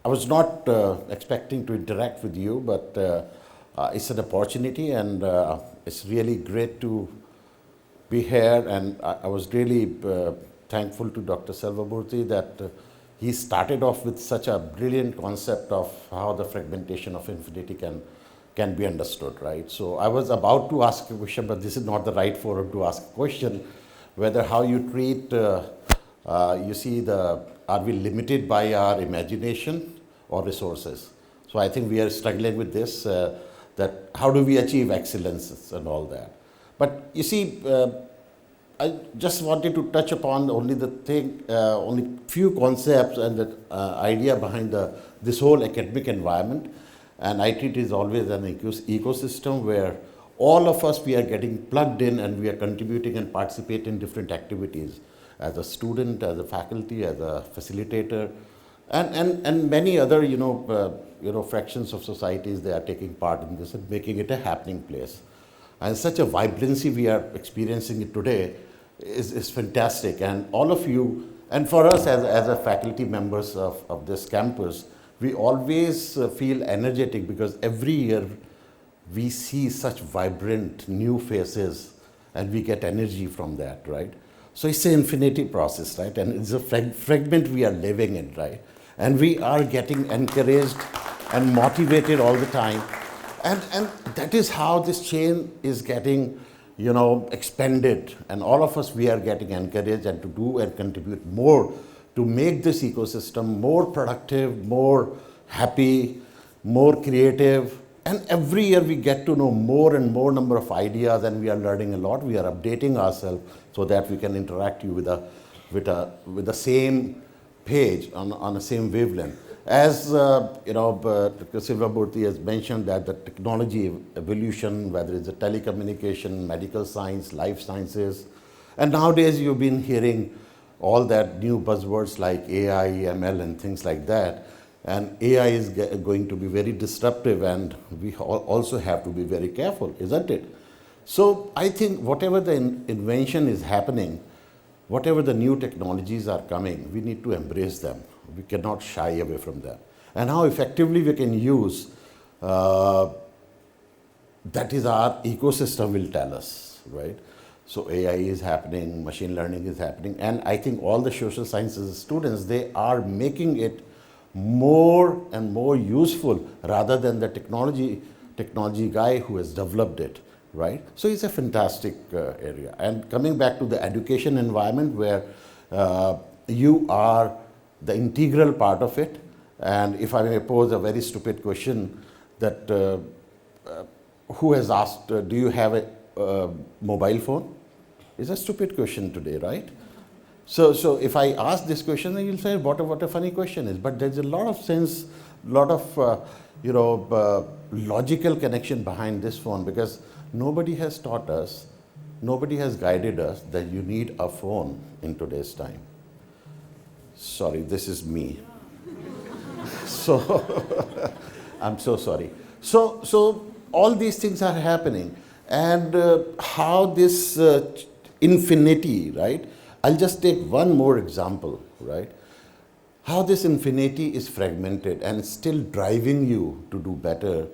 was not expecting to interact with you, but it's an opportunity, and it's really great to be here. And I was really thankful to Dr. Selvamoorthy that he started off with such a brilliant concept of how the fragmentation of infinity can be understood, right? So I was about to ask a question, but this is not the right forum to ask a question, whether how you treat, you see, are we limited by our imagination or resources? So I think we are struggling with this, that how do we achieve excellence and all that. But you see, I just wanted to touch upon only the thing, only few concepts and the idea behind this whole academic environment. And IT is always an ecosystem where all of us, we are getting plugged in and we are contributing and participating in different activities as a student, as a faculty, as a facilitator, and many other, fractions of societies, they are taking part in this and making it a happening place. And such a vibrancy we are experiencing it today is fantastic. And all of you, and for us as a faculty members of this campus, we always feel energetic because every year we see such vibrant new faces and we get energy from that, right? So it's an infinity process, right? And it's a fragment we are living in, right? And we are getting encouraged and motivated all the time. And that is how this chain is getting, expanded. And all of us, we are getting encouraged and to do and contribute more to make this ecosystem more productive, more happy, more creative. And every year we get to know more and more number of ideas, and we are learning a lot. We are updating ourselves so that we can interact you with the same page on the same wavelength. As Dr. Selvamoorthy has mentioned, that the technology evolution, whether it's a telecommunication, medical science, life sciences, and nowadays you've been hearing all that new buzzwords like AI, ML, and things like that. And AI is going to be very disruptive, and we also have to be very careful, isn't it? So I think whatever the invention is happening, whatever the new technologies are coming, we need to embrace them. We cannot shy away from them. And how effectively we can use, that is our ecosystem will tell us, right? So AI is happening, machine learning is happening, and I think all the social sciences students, they are making it more and more useful rather than the technology guy who has developed it, right? So it's a fantastic area. And coming back to the education environment where you are the integral part of it, and if I may pose a very stupid question, that who has asked, do you have a mobile phone? It's a stupid question today, right? So if I ask this question, then you'll say, what a funny question is. But there's a lot of sense, lot of logical connection behind this phone, because nobody has taught us, nobody has guided us that you need a phone in today's time. Sorry, this is me. So I'm so sorry. So all these things are happening, and how this infinity, right? I'll just take one more example, right? How this infinity is fragmented and still driving you to do better.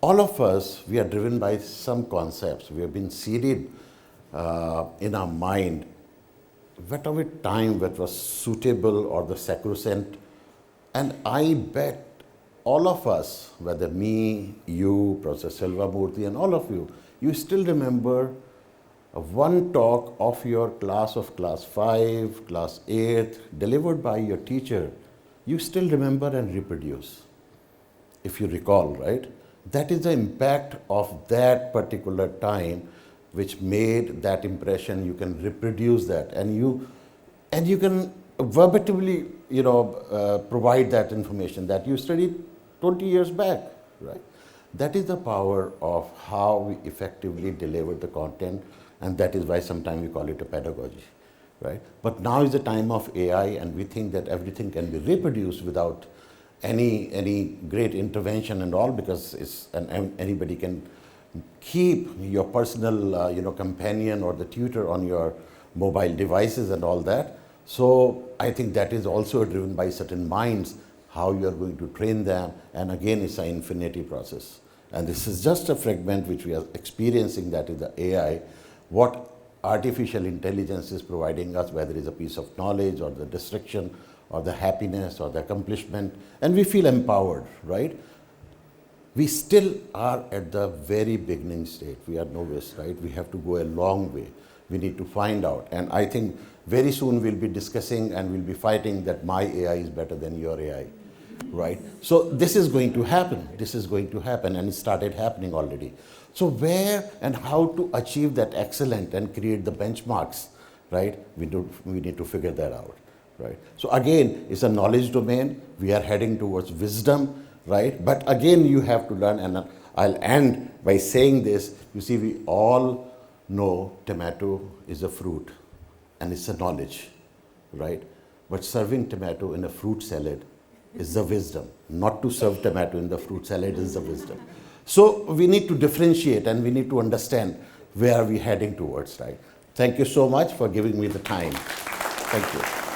All of us, we are driven by some concepts. We have been seeded in our mind, whatever time that was suitable or the sacrosanct. And I bet all of us, whether me, you, Professor Selvamoorthy, and all of you, you still remember one talk of your class of class 5, class 8, delivered by your teacher. You still remember and reproduce, if you recall, right? That is the impact of that particular time which made that impression. You can reproduce that, and you can verbatimly, provide that information that you studied 20 years back, right? That is the power of how we effectively deliver the content, and that is why sometimes we call it a pedagogy, right? But now is the time of AI, and we think that everything can be reproduced without any great intervention and all, because anybody can keep your personal companion or the tutor on your mobile devices and all that. So I think that is also driven by certain minds, how you are going to train them, and again, it's an infinity process. And this is just a fragment which we are experiencing, that is the AI, what artificial intelligence is providing us, whether it's a piece of knowledge or the destruction or the happiness or the accomplishment, and we feel empowered, right? We still are at the very beginning state. We are novice, right? We have to go a long way. We need to find out. And I think very soon we'll be discussing and we'll be fighting that my AI is better than your AI, right? So this is going to happen. This is going to happen, and it started happening already. So where and how to achieve that excellence and create the benchmarks, right? We need to figure that out, right? So again, it's a knowledge domain. We are heading towards wisdom, right? But again, you have to learn, and I'll end by saying this. You see, we all know tomato is a fruit, and it's a knowledge, right? But serving tomato in a fruit salad is the wisdom. Not to serve tomato in the fruit salad is the wisdom. So we need to differentiate, and we need to understand where we're heading towards, right? Thank you so much for giving me the time. Thank you.